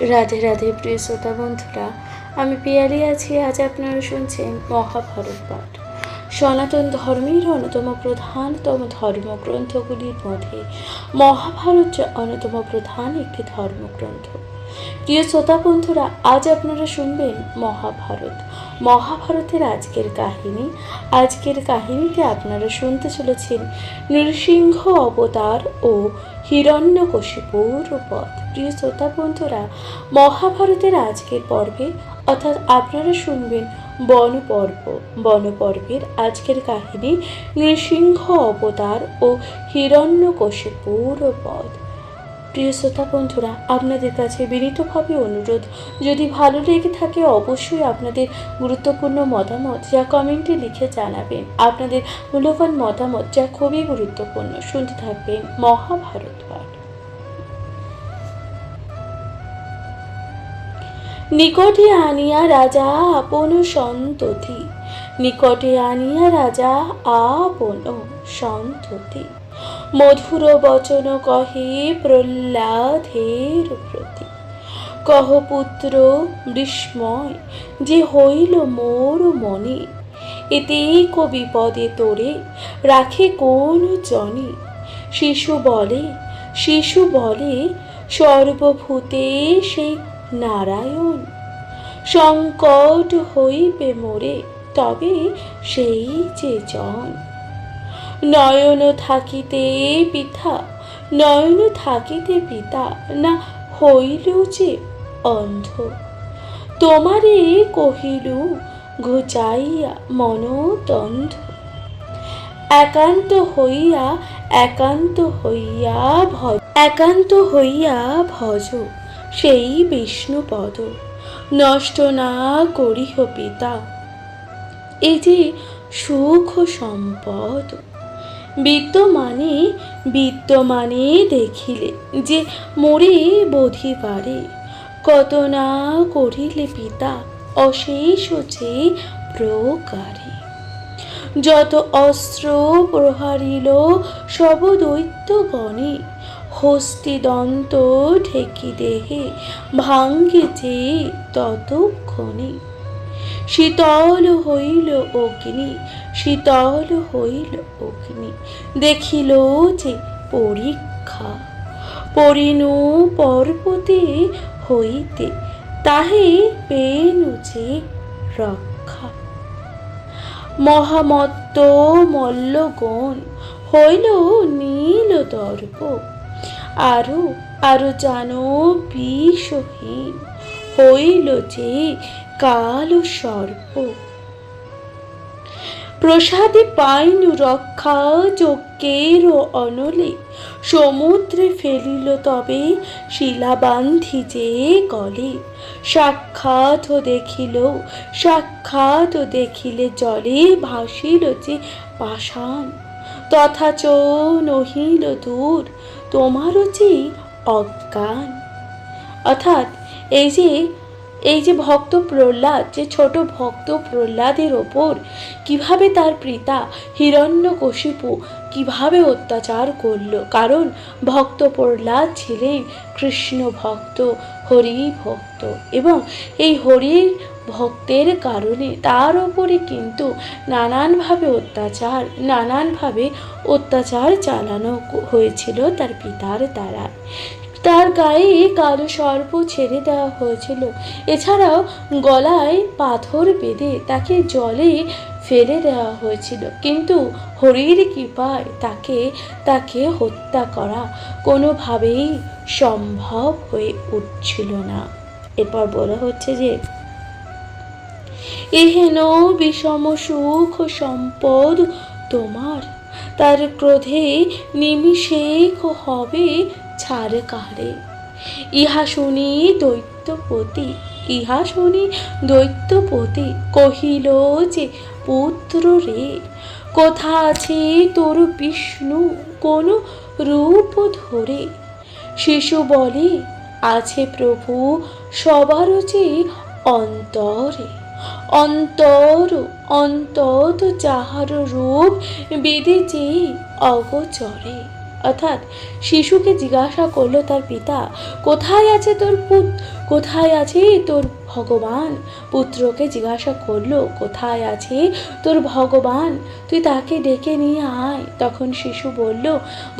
রাধে রাধে প্রিয় শ্রোতা বন্ধুরা, আমি পিয়ালি আছি। আজ আপনারা শুনছেন মহাভারত পাঠ। সনাতন ধর্মের অন্যতম প্রধানতম ধর্মগ্রন্থগুলির মধ্যে মহাভারত অন্যতম প্রধান একটি ধর্মগ্রন্থ। প্রিয় শ্রোতা বন্ধুরা, আজ আপনারা শুনবেন মহাভারত। মহাভারতের আজকের কাহিনীতে আপনারা শুনতে চলেছেন নৃসিংহ অবতার ও হিরণ্যকশিপুর বধ। প্রিয় শ্রোতা বন্ধুরা, মহাভারতের আজকের পর্বে অর্থাৎ আপনারা শুনবেন বনপর্বের আজকের কাহিনী নৃসিংহ অবতার ও হিরণ্যকশিপুর বধ। প্রিয় শ্রোতা বন্ধুরা, আপনাদের কাছে বিনীতভাবে অনুরোধ, যদি ভালো লেগে থাকে অবশ্যই আপনাদের গুরুত্বপূর্ণ মতামত যা কমেন্টে লিখে জানাবেন। আপনাদের মূল্যবান মতামত যা খুবই গুরুত্বপূর্ণ। শুনতে থাকবেন মহাভারত পাঠ। নিকটে আনিয়া রাজা আপন সন্ততি, নিকটে আনিয়া রাজা আপন সন্ততি, মধুর বচন কহে প্রহ্লাদের প্রতি। কহ পুত্র বিস্ময় যে হইল মোর মনে, এতে বিপদে তোরে রাখে কোন জনে। শিশু বলে সর্বভূতে সেই নারায়ণ, সংকট হইবে মোরে তবে সেই যে জন। নয়ন থাকিতে পিতা না হইল যে অন্ধ, তোমারে কহিলু ঘুচাইয়া মনোতন্ধ। একান্ত হইয়া ভজ সেই বিষ্ণুপদ, নষ্ট না করিহ পিতা এই যে সুখ সম্পদ। বিদ্যমানে দেখিলে যে মোরে বোধি পারে, কত না করিলে পিতা অশেষ যে প্রকারে। যত অস্ত্র প্রহারিল সব দৈত্যগণে, হস্তিদন্ত ঠেকি দেহে ভাঙ্গে যে ততক্ষণে। শীতল হইল অগ্নি, দেখিল যে পরীক্ষা। পরিণু পর্বতে হইতে তাহে পেনু যে রক্ষা। মহামত্ত মল্লগণ হইল নীল দর্প, আরো জানো বিষহীন হইল যে কাল সর্প। প্রসাদে পাইনু রক্ষা যজ্ঞের অনলে, সমুদ্রে ফেলিল তবে শিলা বান্ধি যে গলে। সাক্ষাৎ দেখিলে জলে ভাসিল যে পাষাণ, তথাচ নহিল দূর তোমারও যে অজ্ঞান। অর্থাৎ এই যে ভক্ত প্রহ্লাদ, যে ছোট ভক্ত প্রহ্লাদের ওপর কিভাবে তার পিতা হিরণ্যকশিপু কিভাবে অত্যাচার করলো, কারণ ভক্ত প্রহ্লাদ ছিলেন কৃষ্ণ ভক্ত, হরি ভক্ত, এবং এই হরির ভক্তের কারণে তার ওপরে কিন্তু নানানভাবে অত্যাচার চালানো হয়েছিল তার পিতার দ্বারা। তার গায়ে কালো সর্প ছেড়ে দেওয়া হয়েছিল, এছাড়াও গলায় পাথর বেঁধে তাকে জলে ফেলে দেওয়া হয়েছিল, কিন্তু হরির কৃপায় তাকে হত্যা করা কোনোভাবেই সম্ভব হয়ে উঠছিল না। এরপর বলা হচ্ছে যে এহেন বিষম সুখ সম্পদ তোমার, তার ক্রোধে নিমিষে হবে ছাড় কারে। ইহা শুনি দৈত্যপতি কহিল যে পুত্র রে, কোথা আছে তোর বিষ্ণু কোন রূপ ধরে। শিশু বলে আছে প্রভু সবার যে অন্তরে, অন্তত যাহার রূপ বেদে যে অগোচরে। অর্থাৎ শিশুকে জিজ্ঞাসা করলো তার পিতা, কোথায় আছে তোর কোথায় আছে তোর ভগবান? পুত্রকে জিজ্ঞাসা করলো, কোথায় আছে তোর ভগবান, তুই তাকে ডেকে নিয়ে আয়। তখন শিশু বলল,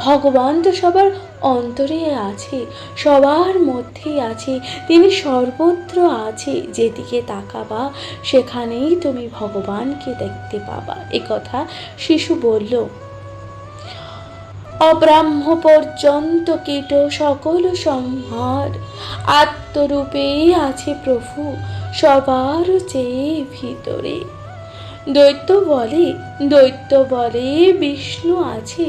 ভগবান তো সবার অন্তরে আছে, সবার মধ্যেই আছে, তিনি সর্বত্র আছে, যেদিকে তাকাবা সেখানেই তুমি ভগবানকে দেখতে পাবা। এ কথা শিশু বলল। অব্রাহ্ম পর্যন্ত কীট সকল সংহার, আত্মরূপে আছে প্রভু সবার চেয়ে ভিতরে। দৈত্য বলে বিষ্ণু আছে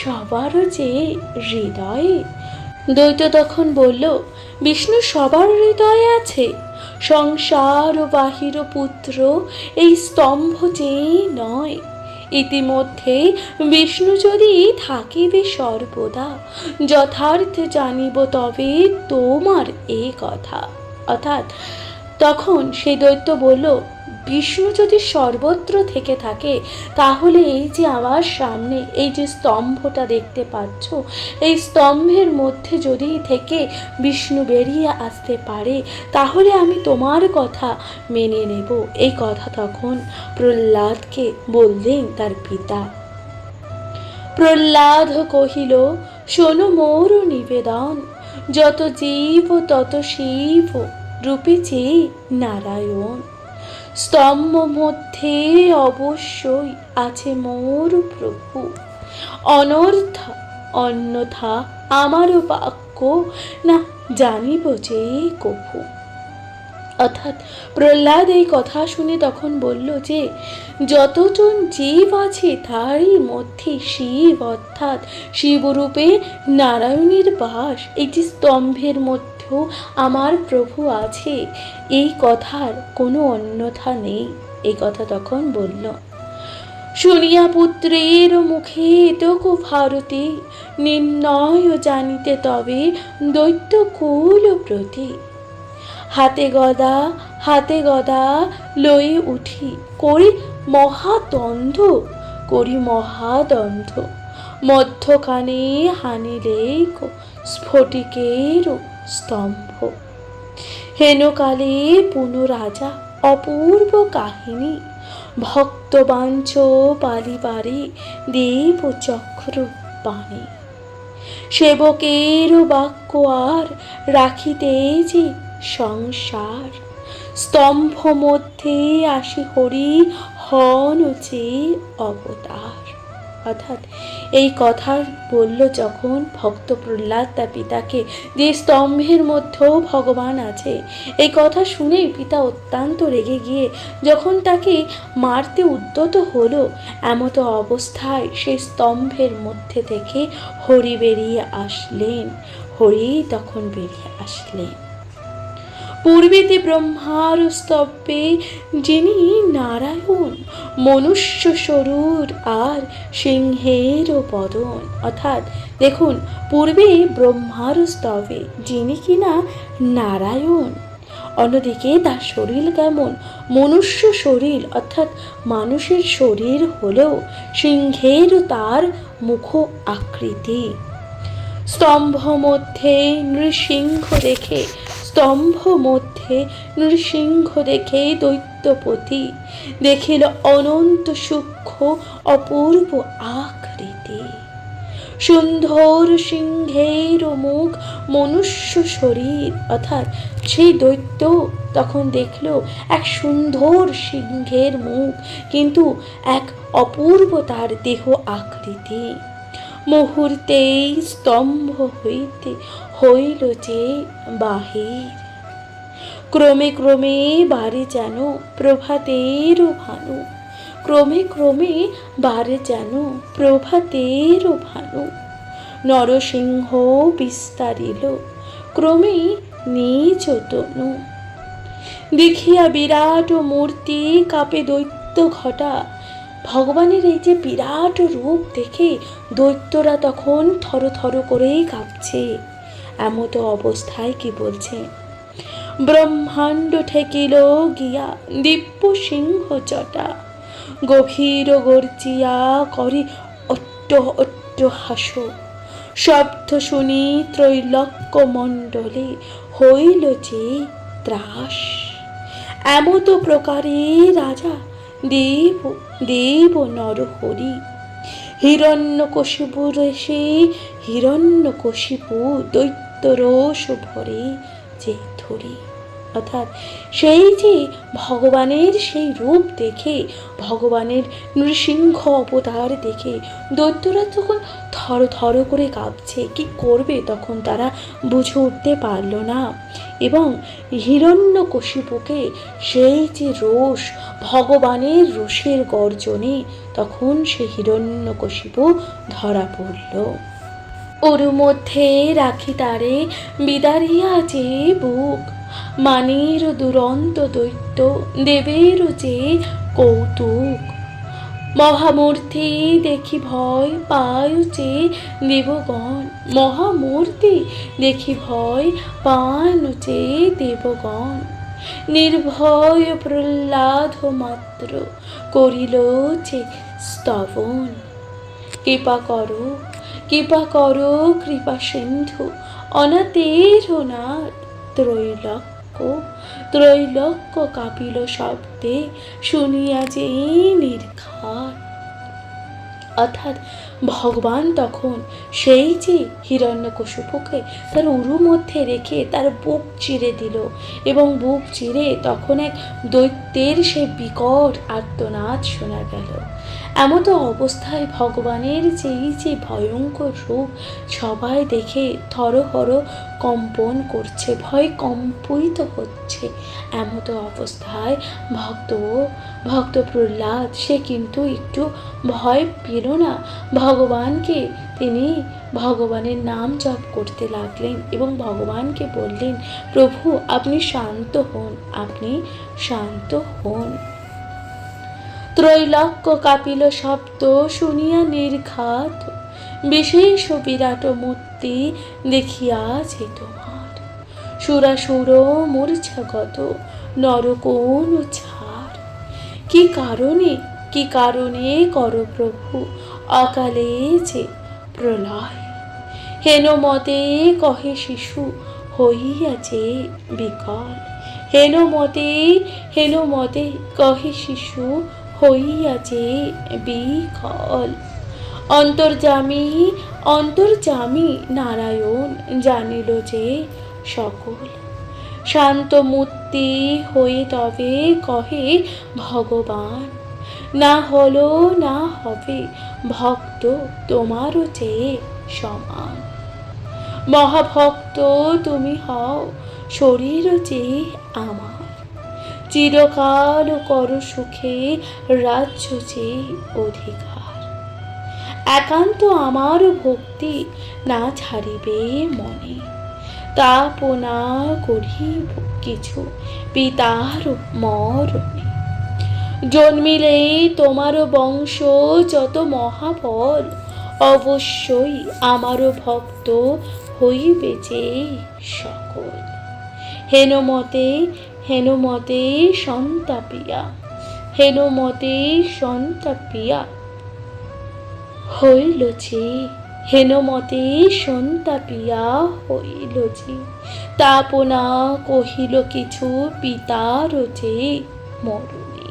সবার চেয়ে হৃদয়ে। দৈত্য তখন বলল, বিষ্ণু সবার হৃদয়ে আছে, সংসার ও বাহির পুত্র এই স্তম্ভ চেয়ে নয়। ইতিমধ্যে বিষ্ণু যদি থাকিবে সর্বদা, যথার্থে জানিব তবে তোমার এ কথা। অর্থাৎ তখন সেই দৈত্য বলল, বিষ্ণু যদি সর্বত্র থেকে থাকে, তাহলে এই যে আমার সামনে এই যে স্তম্ভটা দেখতে পাচ্ছ, এই স্তম্ভের মধ্যে যদি থেকে বিষ্ণু বেরিয়ে আসতে পারে, তাহলে আমি তোমার কথা মেনে নেব। এই কথা তখন প্রহ্লাদকে বললেন তার পিতা। প্রহ্লাদ কহিল, শোনো মোর নিবেদন, যত জীব তত শিব রূপে চেয়ে নারায়ণ। স্তম্ভ মধ্যে অবশ্যই আছে মোর প্রভু, অন্যথা আমারও বাক্য না জানিব যে কভু। অর্থাৎ প্রহ্লাদ এই কথা শুনে তখন বলল যে যতজন জীব আছে তারই মধ্যে শিব অর্থাৎ শিবরূপে নারায়ণের বাস, এই যে স্তম্ভের মধ্যেও আমার প্রভু আছে, এই কথার কোনো অন্যথা নেই। এই কথা তখন বলল। শুনিয়া পুত্রের মুখে এতক ভারতে, নির্ণয় জানিতে তবে দৈত্য কুল প্রতি। হাতে গদা লয়ে উঠি করি মহাদ্বন্দ্ব, মধ্যখানে হানিলে স্ফটিকের স্তম্ভ। হেনকালে পুনরাজা অপূর্ব কাহিনী, ভক্তবাঞ্ছ পালিবারে দেব চক্র বাণী। সেবকের বাক্য আর রাখিতে যে সংসার, স্তম্ভ মধ্যে আসি হরি হন যে অবতার। অর্থাৎ এই কথা বলল যখন ভক্ত প্রহ্লাদ তার পিতাকে, যে স্তম্ভের মধ্যেও ভগবান আছে। এই কথা শুনেই পিতা অত্যন্ত রেগে গিয়ে যখন তাকে মারতে উদ্যত হলো, এমত অবস্থায় সেই স্তম্ভের মধ্যে থেকে হরি বেরিয়ে আসলেন। হরি তখন বেরিয়ে আসলেন। পূর্বেতে ব্রহ্মার স্তব্ধে যিনি নারায়ণ, মনুষ্য স্বরূপ আর সিংহের বদন। অর্থাৎ দেখুন, পূর্বে ব্রহ্মার স্তবে যিনি কিনা নারায়ণ, অন্যদিকে তার শরীর কেমন? মনুষ্য শরীর, অর্থাৎ মানুষের শরীর হলেও সিংহের তার মুখ আকৃতি। স্তম্ভ মধ্যে নৃসিংহ দেখে দৈত্যপতি, দেখিল অনন্ত সূক্ষ্ম অপূর্ব আকৃতি। সুন্দর সিংহের মুখ, মনুষ্য শরীর। অর্থাৎ সেই দৈত্য তখন দেখল এক সুন্দর সিংহের মুখ, কিন্তু এক অপূর্ব তার দেহ আকৃতি। মুহূর্তেই স্তম্ভ হইতে হইল যে বাহির, ক্রমে ক্রমে বাড়ে যেন প্রভাতের ভানু। বাড়ে যেন প্রভাতের ভানু। নরসিংহ বিস্তারিল ক্রমে নিজ তনু। দেখিয়া বিরাট মূর্তি কাঁপে দৈত্য ঘটা। ভগবানের এই যে বিরাট রূপ দেখে দৈত্যরা তখন থরথর করেই কাঁপছে। এমতো অবস্থায় কি বলছে? ব্রহ্মাণ্ড ঠেকিল গিয়া দিব্য সিংহ চটা, গভীর গর্জিয়া করে অট্ট অট্ট হাসো। শব্দ শুনি ত্রৈলোক্য মণ্ডলে হইল যে ত্রাস। এমত প্রকারে রাজা দেব দেব নরহরি হিরণ্যকশিপুর এসে হিরণ্যকশিপু দৈত্য রোষ ভরে যে ধরি। অর্থাৎ সেই যে ভগবানের সেই রূপ দেখে, ভগবানের নৃসিংহ অবতার দেখে দৈত্যরা তখন থর থর করে কাঁপছে। কি করবে তখন তারা বুঝে উঠতে পারল না। এবং হিরণ্যকশিপুকে সেই যে রোষ, ভগবানের রোষের গর্জনে তখন সে হিরণ্যকশিপু ধরা পড়ল। ওর মধ্যে রাখি তারে বিদারিয়া যে বুক, মানের দুরন্ত দৈত্য দেবের যে কৌতুক। মহামূর্তি দেখি ভয় পায় যে দেবগণ, মহামূর্তি দেখি ভয় পান যে দেবগণ। নির্ভয় প্রহ্লাদ মাত্র করিল যে স্তবন। কৃপা করো কৃপা করো কৃপা সিন্ধু অনাথের নাথ। ত্রৈলোক্য ত্রৈলোক্য কাঁপিল শব্দে শুনিয়া যে নির্ঘাত। অর্থাৎ ভগবান তখন সেই যে হিরণ্যকশিপুকে তার উরু মধ্যে রেখে তার বুক চিরে দিল, এবং বুক চিরে তখন এক দৈত্যের সে বিকট আর্তনাদ শোনা গেল। এমত অবস্থায় ভগবানের যেই যে ভয়ঙ্কর রূপ সবাই দেখে থরহর কম্পন করছে, ভয় কম্পিত হচ্ছে। এমত অবস্থায় ভক্ত প্রহ্লাদ সে কিন্তু একটু ভয় পেল না। ভগবানকে তিনি ভগবানের নাম জপ করতে লাগলেন এবং ভগবানকে বললেন, প্রভু আপনি শান্ত হন, আপনি শান্ত হন। ত্রৈলোক্য কাঁপিল শব্দ শুনিয়া নির্ঘাত, বিশেষ বিরাট মূর্তি দেখিয়াছে তোমার। সুরাসুর মূর্ছাগত নরকোন ছাড়। কি কারণে কর প্রভু অকালে যে প্রলয়। হেনমতে কহে শিশু হইয়াছে বিকল। হেনমতে কহে শিশু হইয়াছে বিকল। অন্তর্যামী নারায়ণ জানিল যে সকল। শান্ত মূর্তি হয়ে তবে কহে ভগবান, না হলো না হবে ভক্ত তোমারও চেয়ে সমান। মহাভক্ত তুমি হও শরীর চেয়ে আমার, চিরকাল কর সুখে রাজ্য চেয়ে অধিকার। একান্ত আমার ভক্তি না ছাড়িবে মনে, তাপনা করিব কিছু পিতার মরণে। জন্মিলে তোমার বংশ যত মহাবল, অবশ্যই আমার ভক্ত হইবে যে সকল। হেনমতে সন্তাপিয়া হইল যে, হেনমতে সন্তাপিয়া হইল যে। তাপনা কহিল কিছু পিতার যে মরণে।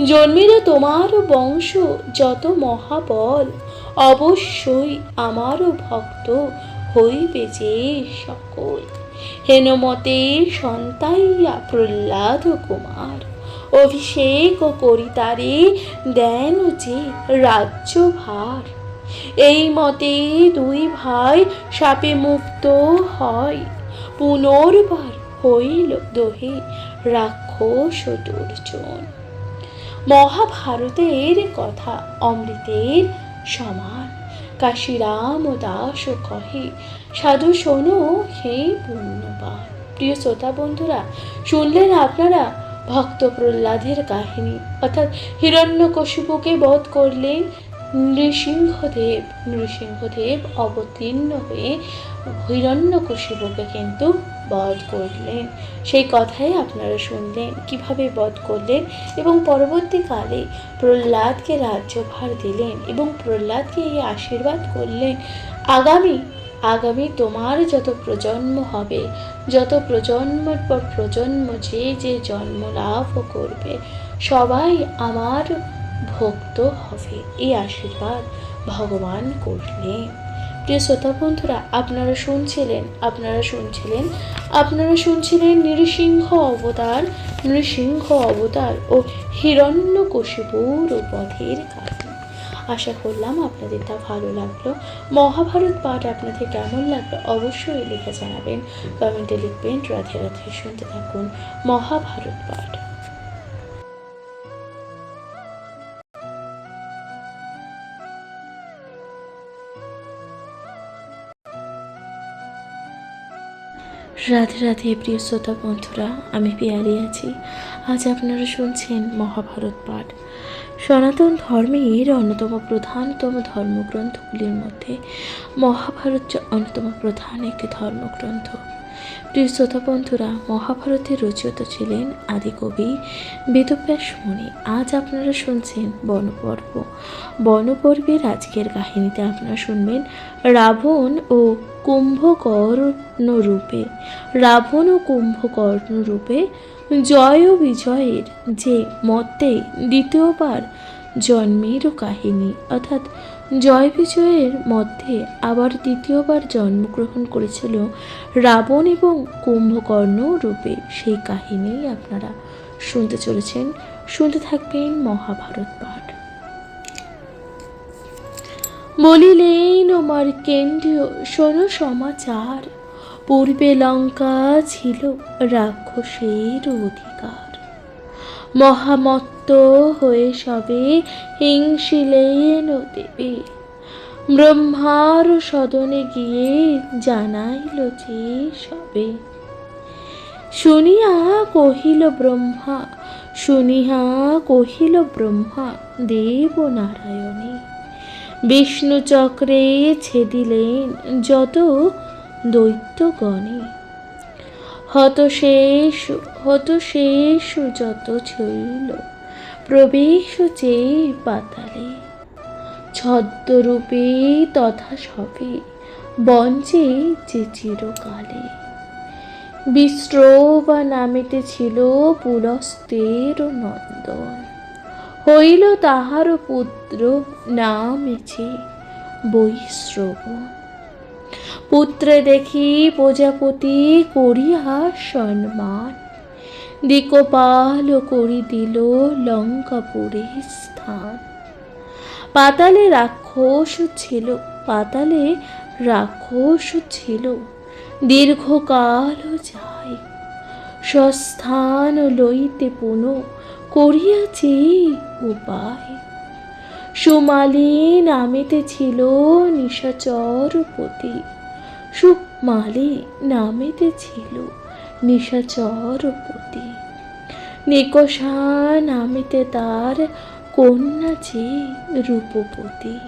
জন্মিল তোমার বংশ যত মহাবল, অবশ্যই আমার ভক্ত হইবে যে সকল। হেনমতে সন্তাইয়া প্রহ্লাদ কুমার, অভিষেক করিতারে দেন যে রাজ্যভার। এই মতে দুই ভাই শাপে মুক্ত হয়, পুনর্বার হইল দোহে রাক্ষস দুর্জন। মহাভারতের কথা অমৃতের সমান, কাশীরাম দাস কহে সাধু শোনো হে পুণ্যবান। প্রিয় শ্রোতা বন্ধুরা, শুনলেন আপনারা ভক্ত প্রহ্লাদের কাহিনী। অর্থাৎ হিরণ্যকশিপুকে বধ করলেন নৃসিংহদেব অবতীর্ণ হয়ে হিরণ্যকশিপুকে কিন্তু বধ করলেন। সেই কথাই আপনারা শুনলেন কিভাবে বধ করলেন, এবং পরবর্তীকালে প্রহ্লাদকে রাজ্যভার দিলেন এবং প্রহ্লাদকে এই আশীর্বাদ করলেন, আগামী আগামী তোমার যত প্রজন্ম হবে, যত প্রজন্মের পর প্রজন্ম যে যে জন্ম লাভ করবে, সবাই আমার ভক্ত হবে, এই আশীর্বাদ ভগবান করলেন। প্রিয় শ্রোতা বন্ধুরা, আপনারা শুনছিলেন নৃসিংহ অবতার ও হিরণ্যকশিপুর বধের কাহিনী। আশা করলাম আপনাদের তা ভালো লাগলো। মহাভারত পাঠ আপনাদের কেমন লাগলো অবশ্যই লিখে জানাবেন, কমেন্টে লিখবেন। রাধে রাধে। শুনতে থাকুন মহাভারত পাঠ। রাধে রাধে প্রিয় শ্রোতা বন্ধুরা, আমি পিয়ালি আছি। আজ আপনারা শুনছেন মহাভারত পাঠ। সনাতন ধর্মের অন্যতম প্রধানতম ধর্মগ্রন্থগুলির মধ্যে মহাভারত অন্যতম প্রধান একটি ধর্মগ্রন্থ। প্রিয় শ্রোতা বন্ধুরা, মহাভারতের রচয়িতা ছিলেন আদিকবি বেদব্যাস মুনি। আজ আপনারা শুনছেন বনপর্বের আজকের কাহিনীতে আপনারা শুনবেন রাবণ ও কুম্ভকর্ণ রূপে জয় ও বিজয়ের যে মতে দ্বিতীয়বার জন্মেরও কাহিনী, অর্থাৎ জয় বিজয়ের মধ্যে আবার দ্বিতীয়বার জন্মগ্রহণ করেছিল রাবণ এবং কুম্ভকর্ণ রূপে, সেই কাহিনী আপনারা শুনতে চলেছেন। শুনতে থাকবেন মহাভারত পাঠ। বলিলেন ও মার্কেন্ডীয়, শোনো সমাচার, পূর্বে লঙ্কা ছিল রাক্ষসের অধিকার। মহামত্ত হয়ে সবে হিংসিলেন দেবে, ব্রহ্মার সদনে গিয়ে জানাইল যে সবে। শুনিয়া কহিল ব্রহ্মা দেব নারায়ণী, বিষ্ণু চক্রে ছেদিলেন যত দৈত্যগণে। হতশেষ যত ছিল প্রবেশ চেয়ে পাতালে, ছদ্মরূপে তথা সবে বঞ্চে যে চিরকালে। বিশ্রবা নামিতেছিল পুলস্তের নন্দন, হইল তাহার পুত্র নামেছে বৈশ্রবণ। পুত্রে দেখি প্রজাপতি করিয়া সম্মান, দিকপাল করি দিল লঙ্কাপুরে স্থান। পাতালে রাক্ষস ছিল দীর্ঘকাল যায়, স্বস্থান লইতে পুনঃ করিয়াছে উপায়। সুমালী নামেতে ছিল নিশাচরপতি, নিকষা নামিতে তার কন্যা যে রূপবতী।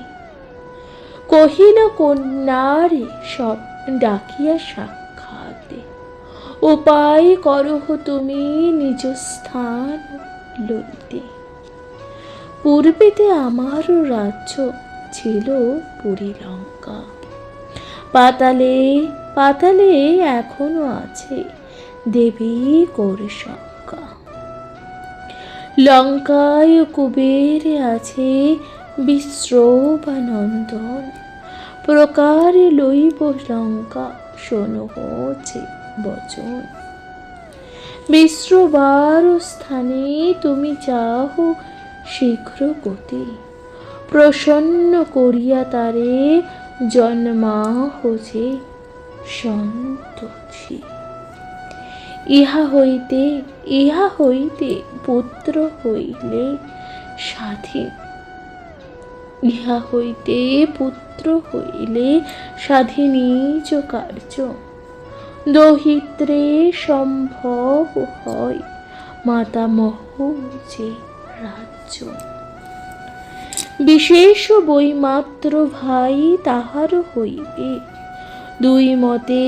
কহিল কন্যারে সব ডাকিয়া সাক্ষাৎ, উপায় করহ তুমি নিজ স্থান লইতে। পূর্বেতে আমারও রাজ্য ছিল পুরী লঙ্কা, পাতালে এখনো আছে দেবী করে শঙ্কা। লঙ্কায় কুবেরে আছে বিশ্রবানন্দন, প্রকারে লইব লঙ্কা শোনো হচ্ছে বচন। বিশ্রবার স্থানে তুমি যাহ শীঘ্র গতি, প্রসন্ন করিয়া তারে জন্মাহ যে সন্তোষী। ইহা হইতে পুত্র হইলে সাধি নিজ কার্য, দহিত্রে সম্ভব হয় মাতামহ যে রাজ্য। বিশেষ বৈমাত্র ভাই তাহার হইবে, দুই মতে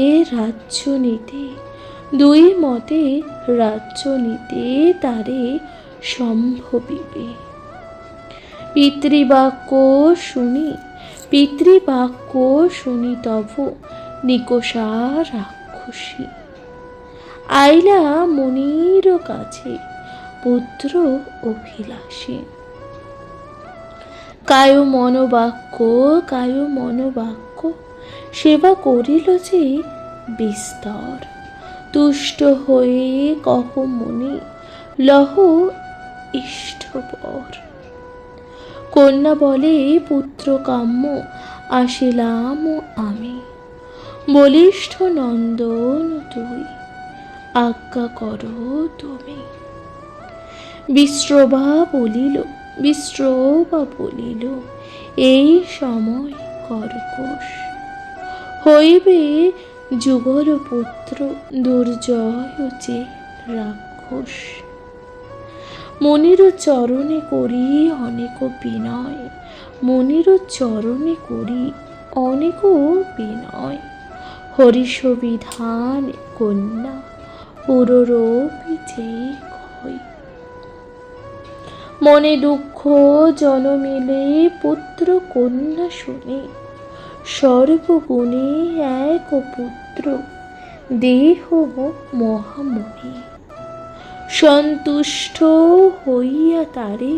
রাজ্য নিতে তারে সম্ভবিবে। পিতৃবাক্য শুনি পিতৃবাক্য শুনি তব নিকষা রাক্ষসী। আইলা মনির কাছে পুত্র অভিলাষী। কায় মনোবাক্য সেবা করিল যে বিস্তর। তুষ্ট হয়ে কহ মুনি লহ ইষ্টবর। কন্যা বলে পুত্র কাম্য আসিলাম আমি। বলিষ্ঠ নন্দন তুই আজ্ঞা করো তুমি। বিশ্রবা বলিল এই সময় কর্কশ। হইবে যুগল পুত্র দুর্জয় যে রাক্ষস। মনির চরণে করি অনেক বিনয়। মনির চরণে করি অনেক বিনয়। হরিষ বিধান কন্যা পুররূপী যে কয়। মনে দুঃখ জনমিলে পুত্র কন্যা শুনে। সর্বগুণে এক পুত্র দেহ মহামণি। সন্তুষ্ট হইয়া তারে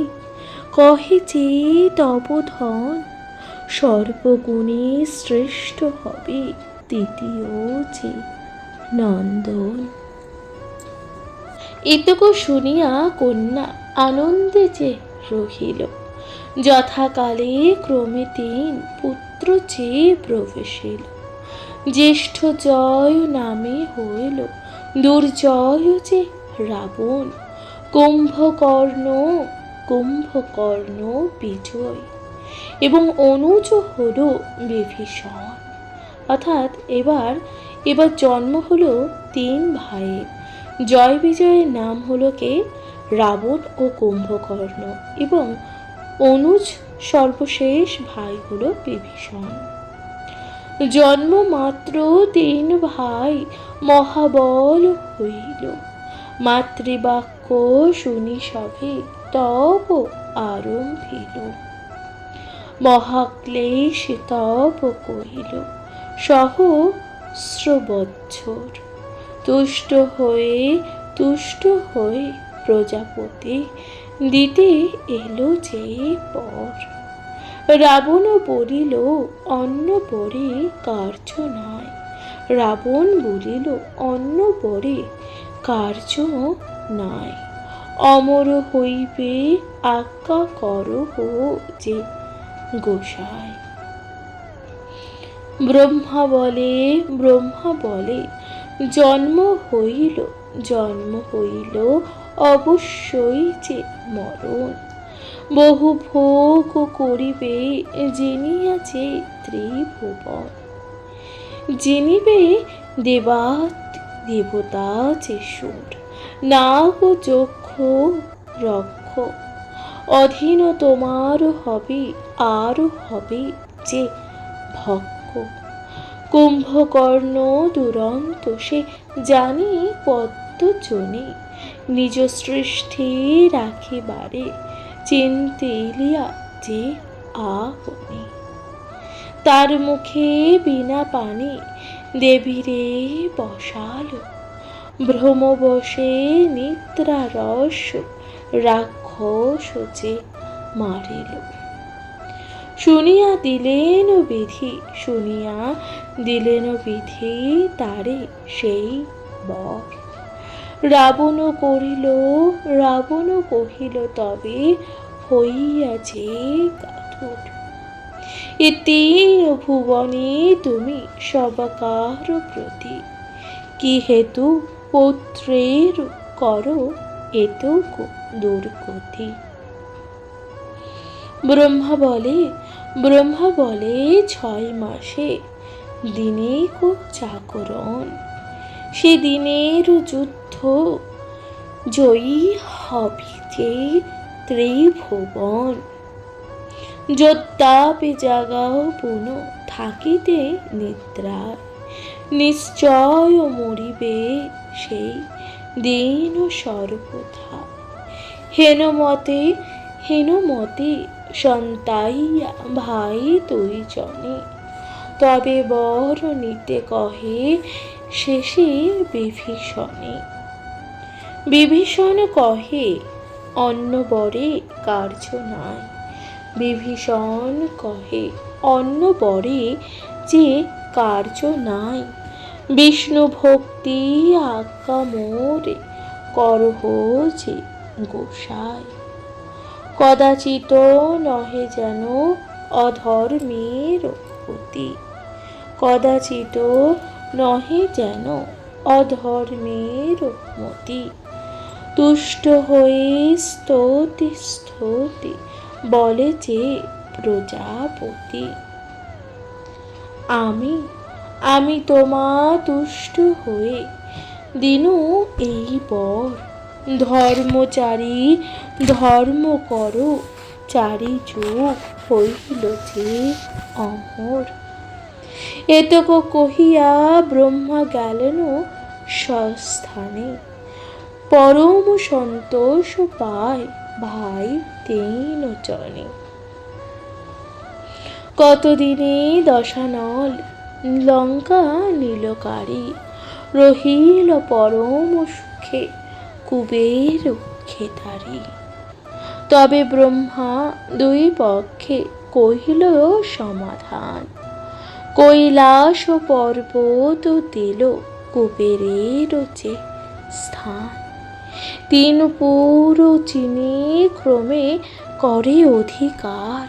কহে যে তব ধন। সর্বগুণে শ্রেষ্ঠ হবে তৃতীয় যে নন্দন। এতক শুনিয়া কন্যা আনন্দে যে রহিল। যথাকালে ক্রমে তিন পুত্র যে প্রবেশিল। জ্যেষ্ঠ জয় নামে হইল দুর্জয় যে রাবণ। কুম্ভকর্ণ বিজয় এবং অনুজ হল বিভীষণ। অর্থাৎ এবার জন্ম হলো তিন ভাইয়ের। জয় বিজয়ের নাম হলো কে? রাবণ ও কুম্ভকর্ণ, এবং অনুজ সর্বশেষ ভাই হলো বিভীষণ। জন্ম মাত্র তিন ভাই মহাবল হইল। মাতৃবাক্য শুনি সবে তব আরম্ভিল। মহাক্লেশ তব কহিল সহস্র বৎসর। তুষ্ট হয়ে প্রজাপতি দিতে এলো যে পর। রাবণ বলিল অন্য পরে কার্য নাই। রাবণ বলিল অন্য পরে কার্য নাই। অমর হইবে আজ্ঞা করো যে গোসাই। ব্রহ্মা বলে জন্ম হইল অবশ্যই যে মরণ। বহু ভোগ করিবে জিনিয়া যে ত্রিভুবন। জিনিবে দেবতা যে সুর। নাগ যক্ষ রক্ষ অধীন তোমার হবে। আর হবে যে ভক্ষ। কুম্ভকর্ণ দুরন্ত সে জানি পদ্মজনে। নিজ সৃষ্টি রাখিবারে চিন্তিলিয়া যে আপনি। তার মুখে বিনা পানি দেবীরে বসালো। ভ্রমবশে নিদ্রারস রাক্ষস যে মারিল। শুনিয়া দিলেন বিধি তারে সেই বর। রাবণ কহিল তবে হইয়া যে কাতর। এ তিন ভুবনে তুমি সবাকার প্রতি। কি হেতু পুত্রের করো এতক দুর্গতি। ব্রহ্মা বলে 6 মাসে দিনেক জাগরণ। সে দিনের যুদ্ধ জয়ী হবে যে ত্রিভুবন। যদ্যাপি জাগাও পুন থাকিতে নিদ্রায়। নিশ্চয় মরিবে সেই দিন সর্বথা। হেনমতে সন্তাইয়া ভাই তুই জনে, তবে বর নিতে কহে শেষে বিভীষণে। বিভীষণ কহে অন্য বরে কার্য নাই, বিভীষণ কহে অন্য বরে যে কার্য নাই। বিষ্ণু ভক্তি আজ্ঞা মোরে করহ যে গোসাই, কদাচিৎ নহে যেন অধর্মের গতি, কদাচিৎ নহে যেন অধর্মের মতি। তুষ্ট হয়ে স্তুতি স্তুতি বলে যে প্রজাপতি। আমি তোমা তুষ্ট হয়ে দিনু এই বর, ধর্মচারী ধর্ম কর চারি যুগ হইল যে অমর। এতক কহিয়া ব্রহ্মা গেলেন স্বস্থানে, পরম সন্তোষ পায় ভাই তেন চরণে। কতদিনে দশানল লঙ্কা নীলকারী, রহিল পরম সুখে কুবের খেতারি। তবে ব্রহ্মা দুই পক্ষে কহিল সমাধান, কৈলাস পর্বত দিল কুবেরের যে স্থান। তিন পুর যিনি ক্রমে করে অধিকার,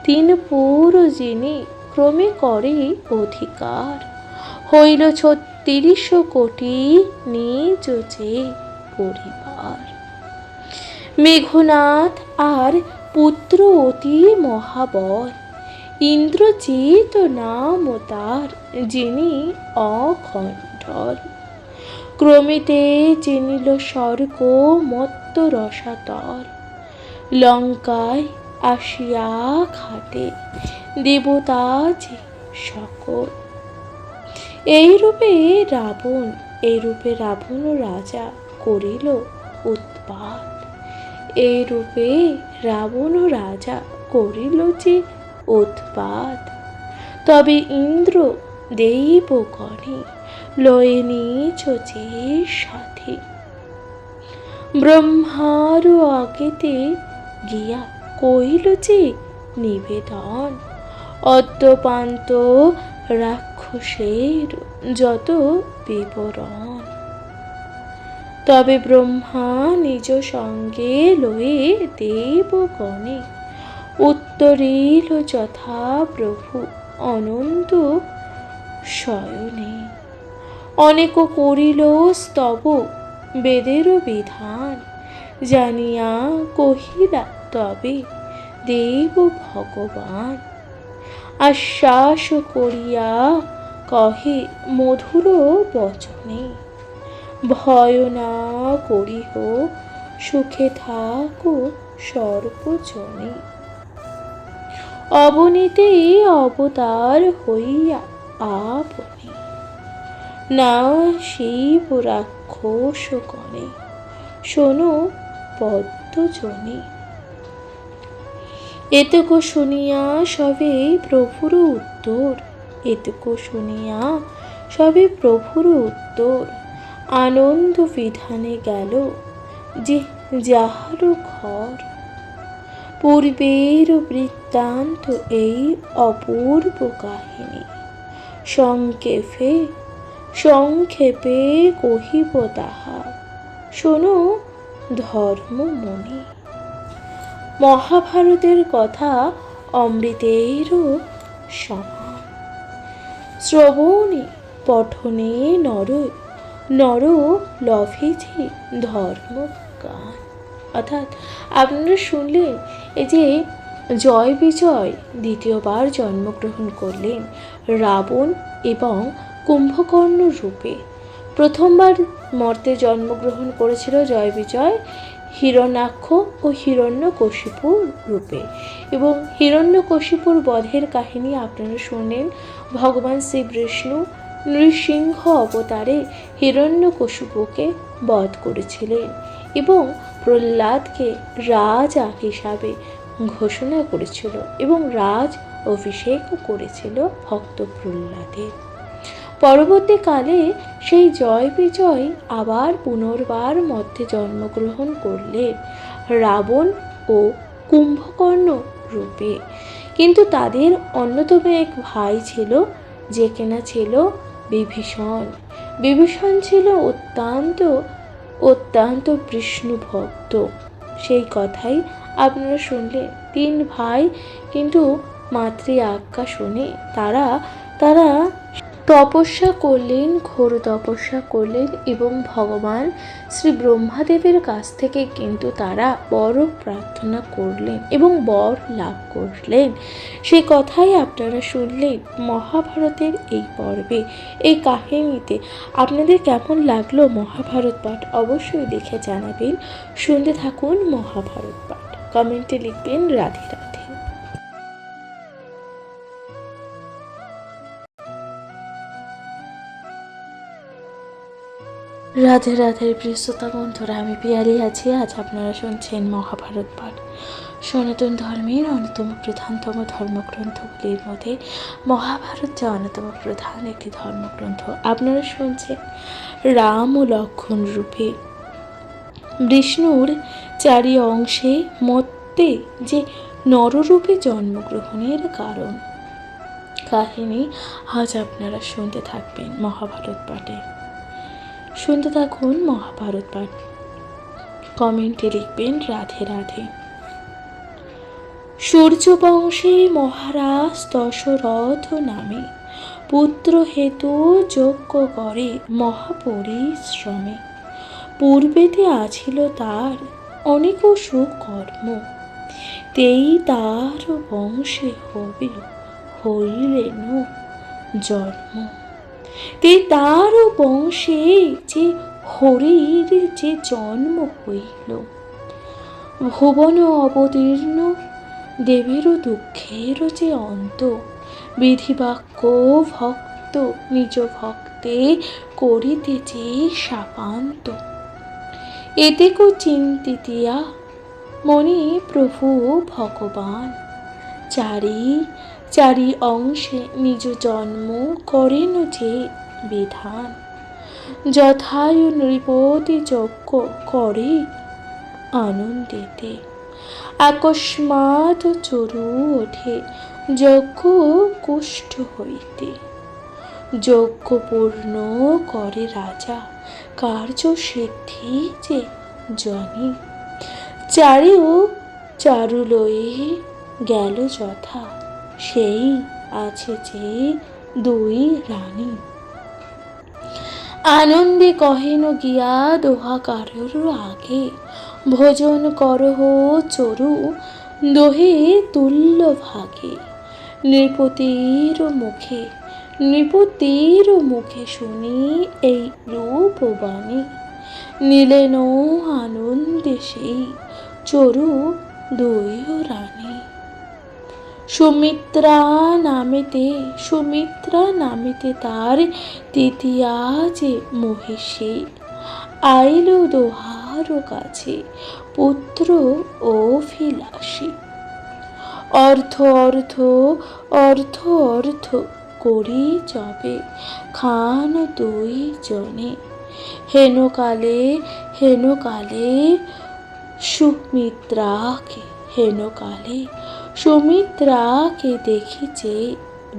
তিন পুর যিনি ক্রমে করে অধিকার। হইল ৩৬ কোটি নিজ যে পরিবার। মেঘনাদ আর পুত্র অতি মহাবল, ইন্দ্রজিৎ নাম তার যিনি অখণ্ডল। ক্রমেতে চিনিল স্বর্গ মত্ত রসাতল, লঙ্কায় আসিয়া খাটে দেবতা যে সকল। এইরূপে রাবণ রাজা করিল উৎপাত, এইরূপে রাবণ রাজা করিল যে উৎপাত। তবে ইন্দ্র দেবগণে লয়ে নিজ যে সাথে, ব্রহ্মার আগেতে গিয়া কহিল যে নিবেদন। অদ্যপান্ত রাক্ষসের যত বিবরণ, তবে ব্রহ্মা নিজ সঙ্গে লয়ে দেবগণে উত্তরিল যথা প্রভু অনন্ত শয়নে। অনেক করিল স্তব বেদের বিধান, জানিয়া কহিলা তবে দেব ভগবান। আশ্বাস করিয়া কহে মধুর বচনে, ভয় না করিহ সুখে থাকো সর্বজনে। অবনীতে অবতার হইয়া আপনি, না শিব রাক্ষস গণে শোনো পদ্মজনে। এতক শুনিয়া সবে প্রভুর উত্তর, এতক শুনিয়া সবে প্রভুর উত্তর। আনন্দ বিধানে গেল যে যাহার ঘর, পূর্বের বৃত্তান্ত এই অপূর্ব কাহিনী। সংক্ষেপে কহিব তাহা, শোনো ধর্মমুনি। মহাভারতের কথা অমৃতেরও সমান, শ্রবণে পঠনে নর লভে যে ধর্মজ্ঞান। অর্থাৎ আপনারা শুনলেন এই যে জয় বিজয় দ্বিতীয়বার জন্মগ্রহণ করলেন রাবণ এবং কুম্ভকর্ণ রূপে। প্রথমবার মর্তে জন্মগ্রহণ করেছিল জয় বিজয় হিরণ্যাক্ষ ও হিরণ্যকশিপুর রূপে, এবং হিরণ্যকশিপুর বধের কাহিনী আপনারা শুনলেন। ভগবান শ্রীবিষ্ণু নৃসিংহ অবতারে হিরণ্যকশিপুকে বধ করেছিলেন এবং প্রহ্লাদকে রাজা হিসাবে ঘোষণা করেছিল এবং রাজ অভিষেকও করেছিল ভক্ত প্রহ্লাদের। পরবর্তীকালে সেই জয় বিজয় আবার পুনর্বার মধ্যে জন্মগ্রহণ করলেন রাবণ ও কুম্ভকর্ণ রূপে। কিন্তু তাদের অন্যতম এক ভাই ছিল, যে কিনা ছিল বিভীষণ। বিভীষণ ছিল অত্যন্ত অত্যন্ত বিষ্ণু ভক্ত। সেই কথাই আপনারা শুনলেন। 3 ভাই কিন্তু মাতৃ আজ্ঞা শুনে তারা তারা তপস্যা করলেন, ঘোর তপস্যা করলেন এবং ভগবান শ্রী ব্রহ্মাদেবের কাছ থেকে কিন্তু তারা বর প্রার্থনা করলেন এবং বর লাভ করলেন। সেই কথাই আপনারা শুনলেন মহাভারতের এই পর্বে, এই কাহিনীতে। আপনাদের কেমন লাগলো মহাভারত পাঠ অবশ্যই লিখে জানাবেন। শুনতে থাকুন মহাভারত পাঠ, কমেন্টে লিখবেন রাধে রাধে। রাধে রাধে প্রিয় শ্রোতা বন্ধুরা, আমি পিয়ালি আছি। আজ আপনারা শুনছেন মহাভারত পাঠ। সনাতন ধর্মের অন্যতম প্রধানতম ধর্মগ্রন্থগুলির মধ্যে মহাভারত যে অন্যতম প্রধান একটি ধর্মগ্রন্থ। আপনারা শুনছেন রাম ও লক্ষ্মণ রূপে বিষ্ণুর 4 অংশে মধ্যে যে নররূপে জন্মগ্রহণের কারণ কাহিনী আজ আপনারা শুনতে থাকবেন মহাভারত পাঠে। শুনতে থাকুন মহাভারত পাঠ, কমেন্টে লিখবেন রাধে রাধে। সূর্যবংশে মহারাজ দশরথ নামে পুত্র হেতু যজ্ঞ করে মহাপরিশ্রমে। পূর্বেতে আছিল তার অনেক সুকর্ম, তেই তার বংশে হইলেন জন্ম। তার বংশে যে হরির যে জন্ম হইল, ভুবন অবতীর্ণ দেবেরও দুঃখের যে অন্ত। বিধিবাক্য ভক্ত নিজ ভক্তে করিতেছে শাপান্ত। এতেকো চিন্তিতিয়া মনে প্রভু ভগবান, চারি অংশে নিজ জন্ম করেন যে বিধান। যথায় নৃপতি যজ্ঞ করে আনন্দেতে, আকস্মাৎ চরু ওঠে যজ্ঞ কুষ্ঠ হইতে। যজ্ঞ পূর্ণ করে রাজা কার্য সিদ্ধি যে জনি। চারু লয়ে গেল যথা, সেই আছে যে 2 রানী। আনন্দে কহেন গিয়া দোহা কারোর আগে, ভোজন করহ চরু দোহে তুল্য ভাগে। নৃপতির মুখে শুনি এই রূপবাণী, নিলেন আনন্দে সেই চরু 2 রানী। সুমিত্রা নামেতে তার তৃতীয়া যে মহিষী, আইল দোহার কাছে পুত্র অভিলাষী। অর্থ করি যাবে খান 2 জনে, হেনকালে সুমিত্রাকে দেখিছে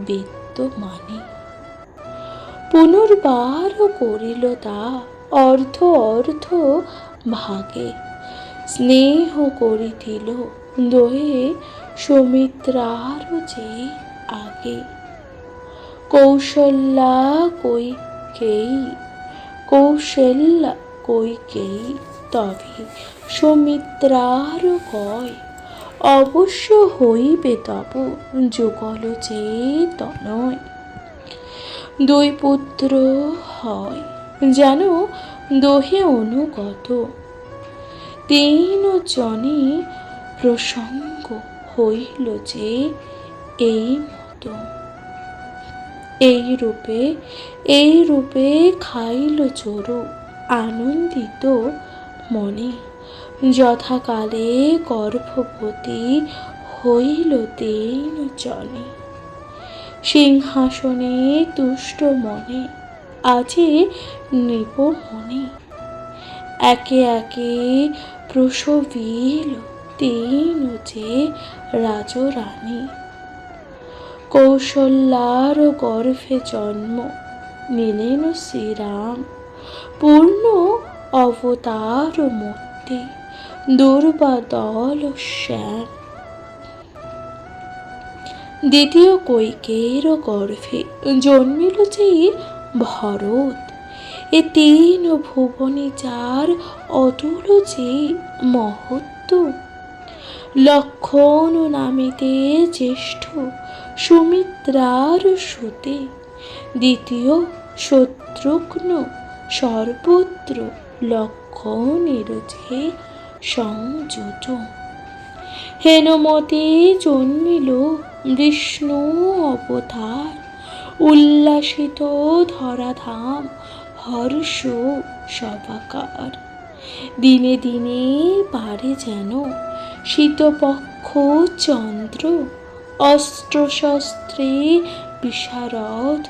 বিদ্যমানে। পুনর্বার করিল তা অর্থ ভাগে, স্নেহ করিছিল দোহে সুমিত্রার যে আগে। কৌশল্যা কইকেয়ী তবে সুমিত্রার কয়, অবশ্য হইবে তব যুগল যে তনয়। 2 পুত্র হয় যেন দোহে অনুগত, 3 জনে প্রসঙ্গ হইল যে এই মত। এই রূপে খাইল চরু আনন্দিত মনে, যথাকালে গর্ভবতী হইল দেন জনে। সিংহাসনে তুষ্ট মনে আজি নৃপ মনে, একে একে প্রসবিল তিন যে রাজরানী। কৌশল্যার গর্ভে জন্ম নিলেন শ্রীরাম, পূর্ণ অবতার মূর্তি দুর্বাদল শ্যাম। দ্বিতীয় কৈকেয়ীর গর্ভে জন্মিল যে ভরত, এ তিন ভুবনে যার অতুল যে মহত্ব। লক্ষণ নামেতে জ্যেষ্ঠ সুমিত্রার সুতে, দ্বিতীয় শত্রুঘ্ন সর্বত্র লক্ষণের যে সংযুত। হেনমতে জন্মিল বিষ্ণু অবতার, উল্লাসিত ধরাধাম হর্ষ সবাকার। দিনে দিনে বাড়ে যেন শীতপক্ষ চন্দ্র, অস্ত্রশস্ত্রে বিশারদ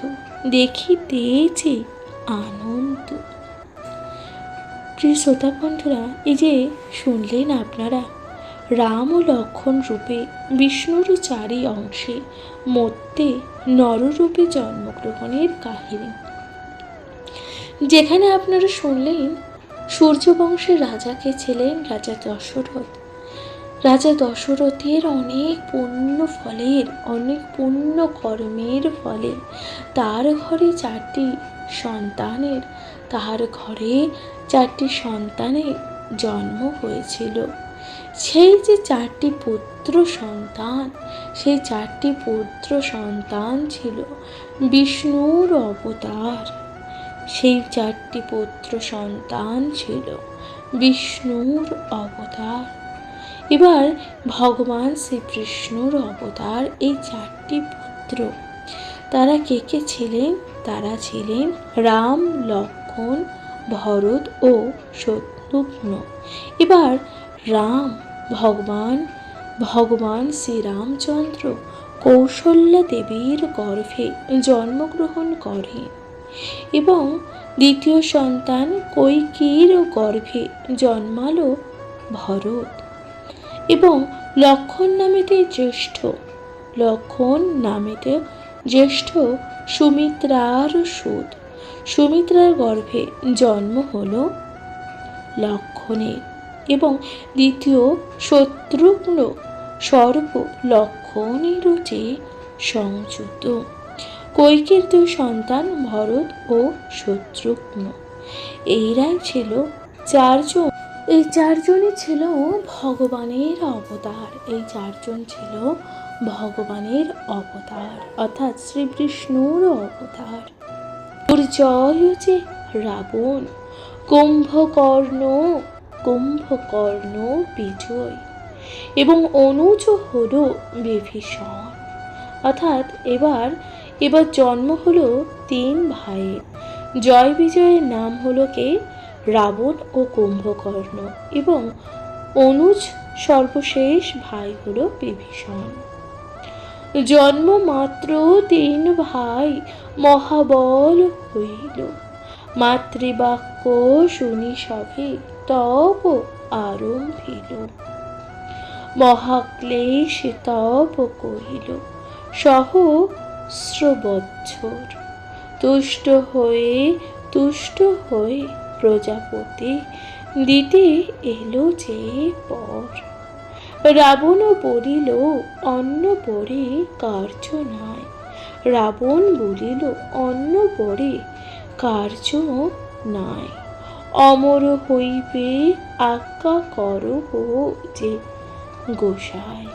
দেখিতে যে আনন্দ। প্রিয় শ্রোতা বন্ধুরা, এই যে শুনলেন আপনারা রাম ও লক্ষণ রূপে বিষ্ণুর চারি অংশে মধ্যে নররূপে জন্মগ্রহণের কাহিনী, যেখানে আপনারা শুনলেন সূর্যবংশের রাজা কে ছিলেন? রাজা দশরথ। রাজা দশরথের অনেক পুণ্য কর্মের ফলে তার ঘরে চারটি সন্তানের জন্ম হয়েছিল। সেই যে চারটি পুত্র সন্তান ছিল বিষ্ণুর অবতার। সেই চারটি পুত্র সন্তান ছিল বিষ্ণুর অবতার। এবার ভগবান শ্রীকৃষ্ণর অবতার এই চারটি পুত্র, তারা কে কে ছিলেন? তারা ছিলেন রাম, লক্ষণ, ভরত ও শত্রুঘ্ন। এবার ভগবান শ্রীরামচন্দ্র কৌশল্যা দেবীর গর্ভে জন্মগ্রহণ করেন এবং দ্বিতীয় সন্তান কৈকেয়ীর গর্ভে জন্মালো ভরত। এবং লক্ষণ নামেতে জ্যেষ্ঠ সুমিত্রার গর্ভে জন্ম হলো লক্ষণের। এবং দ্বিতীয় শত্রুঘ্ন সর্ব লক্ষণের যে সংযুত। কৈকেয়ীর দুই সন্তান ভরত ও শত্রুঘ্ন, এইরাই ছিল চারজন। এই চারজনই ছিল ভগবানের অবতার, অর্থাৎ শ্রীবিষ্ণুর অবতার। দুর্জয় যে রাবণ, কুম্ভকর্ণ বিজয় এবং অনুজ হলো বিভীষণ। অর্থাৎ এবার জন্ম হলো তিন ভাইয়ের। জয় বিজয়ের নাম হলো কে? রাবণ ও কুম্ভকর্ণ, এবং অনুজ সর্বশেষ ভাই হলো বিভীষণ। জন্ম মাত্র তিন ভাই মহাবল হইল, মাতৃবাক্য শুনি সবে তব আরম্ভিল। মহাক্লেশ তব কহিল সহস্র বৎসর, তুষ্ট হয়ে প্রজাপতি দিতে এলো যে পর। রাবণ বলিল অন্য পরে কার্য নাই, রাবণ বলিল অন্য পরে কার্য নাই। অমর হইবে আজ্ঞা করহ যে গোসাই।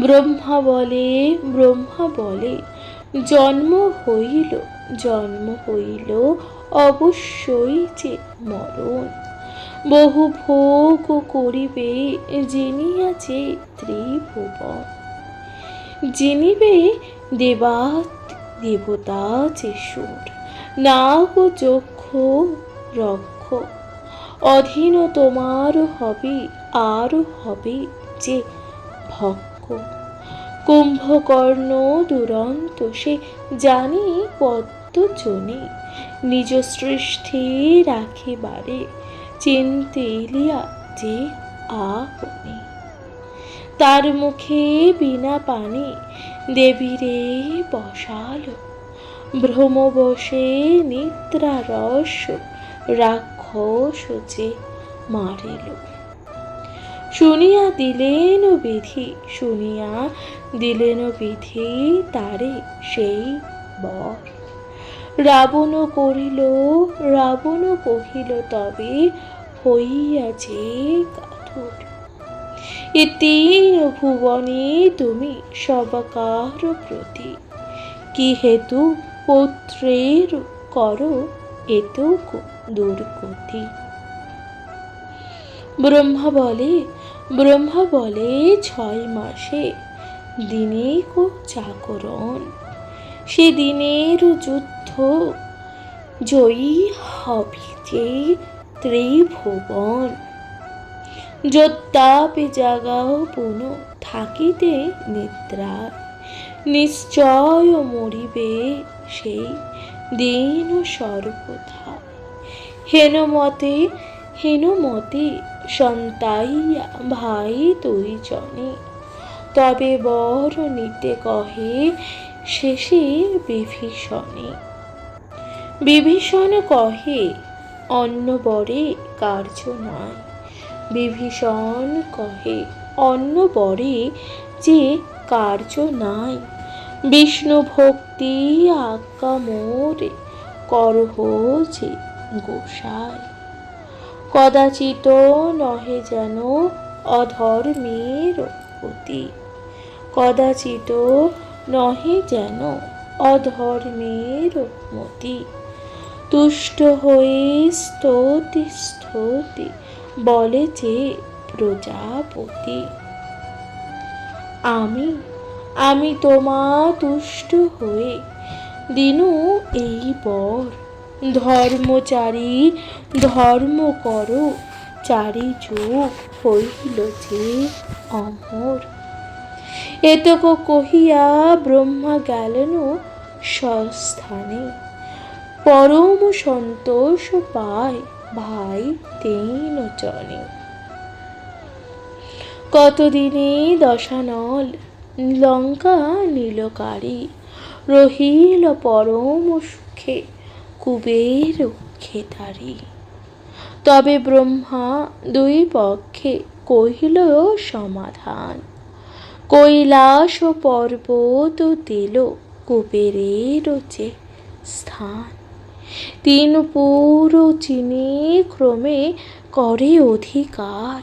ব্রহ্মা বলে জন্ম হইল অবশ্যই যে মরণ। বহু ভোগ করিবে জিনিয়াছে ত্রিভুবন। জিনিবে দেবতা যে সুর, নাগ যক্ষ রক্ষ। অধীন তোমার হবে আর হবে যে ভক্ষ। কুম্ভকর্ণ দুরন্ত, সে জানি পদ্মজনে, নিজ সৃষ্টি রাখিবারে চিনতে এলিয়া যে আপনি। তার মুখে বিনা পানে দেবীরে বসালো, ভ্রমবশে নিদ্রারস রাক্ষস যে মারিল। শুনিয়া দিলেন বিধি, শুনিয়া দিলেন বিধি তারে সেই বর। রাবণ করিল, রাবণ কহিল তবে হইয়াছে কাতর। এ তিন ভুবনে তুমি সবাকার প্রতি, কি হেতু পুত্রের করো এতক দুর্গতি। ব্রহ্মা বলে 6 মাসে দিনেক চাকরণ, সে দিনের যুদ্ধ জয়ী হবে যে ত্রিভুবন। যোদ্ধাপে জাগাও পুন থাকিতে নিদ্রায়, নিশ্চয় মরিবে সেই দিন সর্বথা। হেনমতে সন্তাইয়া ভাই দুই জনে, তবে বর নিতে কহে শেষে বিভীষণে। বিভীষণ কহে অন্য বরে কার্য নাই, বিভীষণ কহে অন্য বরে যে কার্য নাই। বিষ্ণু ভক্তি আজ্ঞা মোরে করহ যে গোসাই, কদাচিৎ নহে যেন অধর্মের গতি, কদাচিৎ নহে যেন অধর্মের মতি। তুষ্ট হয়ে স্তুতি বলে যে প্রজাপতি। আমি তোমা তুষ্ট হয়ে দিনু এই বর, ধর্মচারী ধর্ম করো চারি যুগ হইল যে অমর। এতক কহিয়া ব্রহ্মা গেলেন স্বস্থানে, পরম সন্তোষ পায় ভাই 3 জনে। কতদিনে দশানল লঙ্কা নীলকারী, রহিল পরম সুখে কুবের খেতারি। তবে ব্রহ্মা 2 পক্ষে কহিল সমাধান, কৈলাস পর্বত দিল কুবেরের যে স্থান। 3 পুর যিনি ক্রমে করে অধিকার,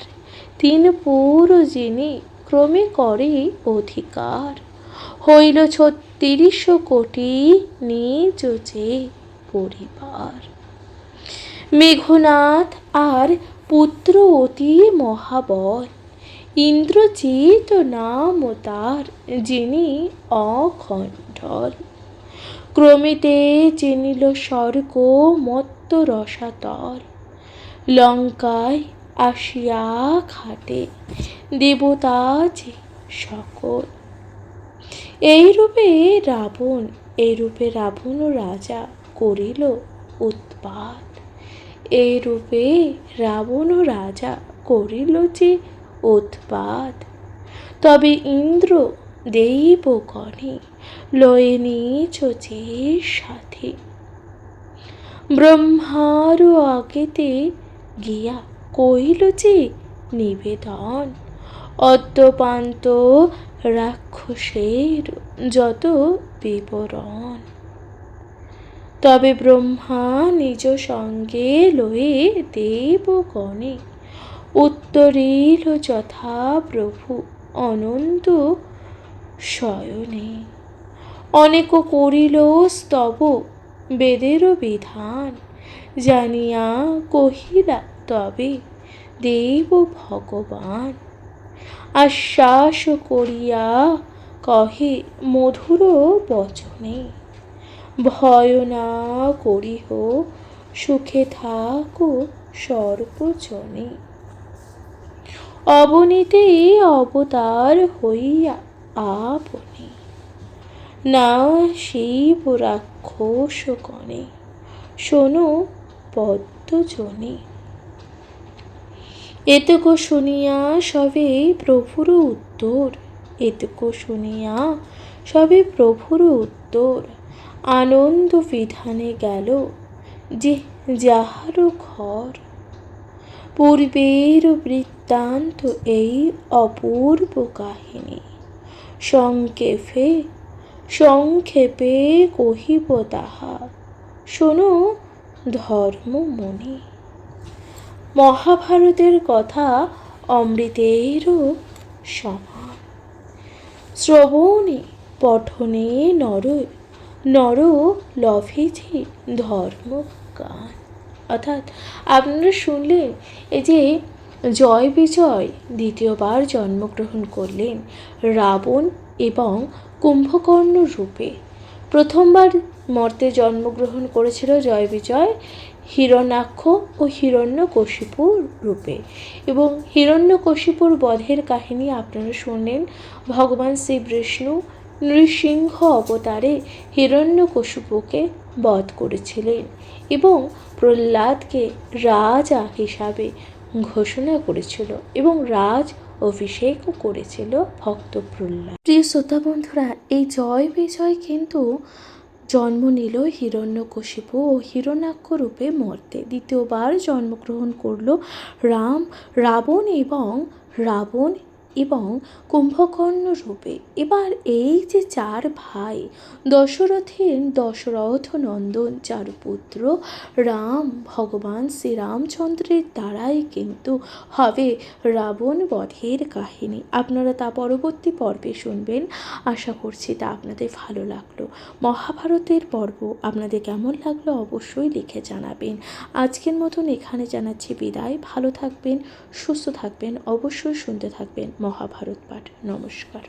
3 পুর যিনি ক্রমে করে অধিকার। হইল 36 কোটি নিজ যে পরিবার। মেঘনাদ আর পুত্র অতি মহাবল, ইন্দ্রজিৎ নাম তার যিনি অখণ্ডল। ক্রমেতে চিনিল স্বর্গ মত্ত রসাতল, লঙ্কায় আসিয়া খাটে দেবতা যে সকল। এইরূপে রাবণ রাজা করিল উৎপাত, এইরূপে রাবণ রাজা করিল যে উৎপাত। তবে ইন্দ্র দেবগণে লয়ে নিজ যে সাথে, ব্রহ্মার আগেতে গিয়া কহিল যে নিবেদন। অদ্যপান্ত রাক্ষসের যত বিবরণ, তবে ব্রহ্মা নিজ সঙ্গে লয়ে দেবগণে উত্তরিল যথা প্রভু অনন্ত শয়নে। অনেক করিল স্তব বেদের বিধান, জানিয়া কহিলা তবে দেব ভগবান। আশ্বাস করিয়া কহে মধুর বচনে, ভয় না করিহ সুখে থাকো সর্বজনে। অবনীতেই অবতার হইয়া আপনি, না শিব রাক্ষস গণে, শোনো পদ্মজনে। এতক শুনিয়া সবে প্রভুর উত্তর, এতক শুনিয়া সবে প্রভুর উত্তর, আনন্দ বিধানে গেল যে যাহার ঘর। পূর্বের বৃত্তান্ত এই অপূর্ব কাহিনী, সংক্ষেপে সংক্ষেপে কহিব তাহা, শোনো ধর্মমুনি। মহাভারতের কথা অমৃতেরও সমান, শ্রবণে পঠনে নর নর লভেছে ধর্মজ্ঞান। অর্থাৎ আপনারা শুনলেন এই যে জয় বিজয় দ্বিতীয়বার জন্মগ্রহণ করলেন রাবণ এবং কুম্ভকর্ণ রূপে। প্রথমবার মর্তে জন্মগ্রহণ করেছিল জয় বিজয় হিরণ্যাক্ষ ও হিরণ্যকশিপুর রূপে, এবং হিরণ্যকশিপুর বধের কাহিনী আপনারা শুনলেন। ভগবান শ্রীবিষ্ণু নৃসিংহ অবতারে হিরণ্যকশিপুকে বধ করেছিলেন এবং প্রহ্লাদকে রাজা হিসাবে ঘোষণা করেছিল এবং রাজ অভিষেকও করেছিল ভক্ত প্রহ্লাদ। প্রিয় শ্রোতা বন্ধুরা, এই জয় বিজয় কিন্তু জন্ম নিল হিরণ্যকশিপু ও হিরণ্যাক্ষ রূপে মর্তে। দ্বিতীয়বার জন্মগ্রহণ করল রাবণ এবং কুম্ভকর্ণ রূপে। এবার এই যে চার ভাই, দশরথ নন্দন চার পুত্র রাম, ভগবান শ্রীরামচন্দ্রের দ্বারাই কিন্তু হবে রাবণ বধের কাহিনী। আপনারা তা পরবর্তী পর্বে শুনবেন। আশা করছি তা আপনাদের ভালো লাগলো। মহাভারতের পর্ব আপনাদের কেমন লাগলো অবশ্যই লিখে জানাবেন। আজকের মতন এখানে জানাচ্ছি বিদায়। ভালো থাকবেন, সুস্থ থাকবেন, অবশ্যই শুনতে থাকবেন মহাভারত পাঠ। নমস্কার।